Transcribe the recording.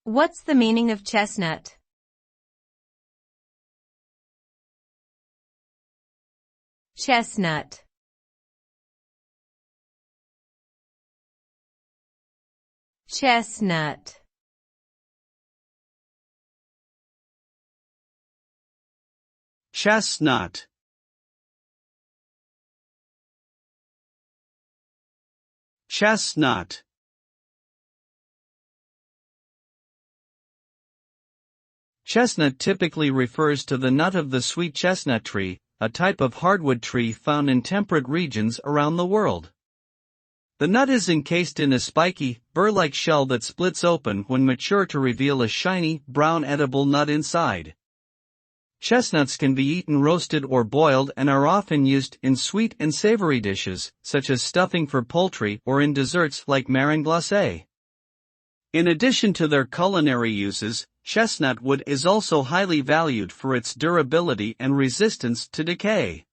What's the meaning of chestnut? Chestnut. Chestnut. Chestnut. Chestnut. Chestnut typically refers to the nut of the sweet chestnut tree, a type of hardwood tree found in temperate regions around the world. The nut is encased in a spiky, burr-like shell that splits open when mature to reveal a shiny, brown edible nut inside. Chestnuts can be eaten roasted or boiled and are often used in sweet and savory dishes, such as stuffing for poultry or in desserts like marron glacé. In addition to their culinary uses, chestnut wood is also highly valued for its durability and resistance to decay.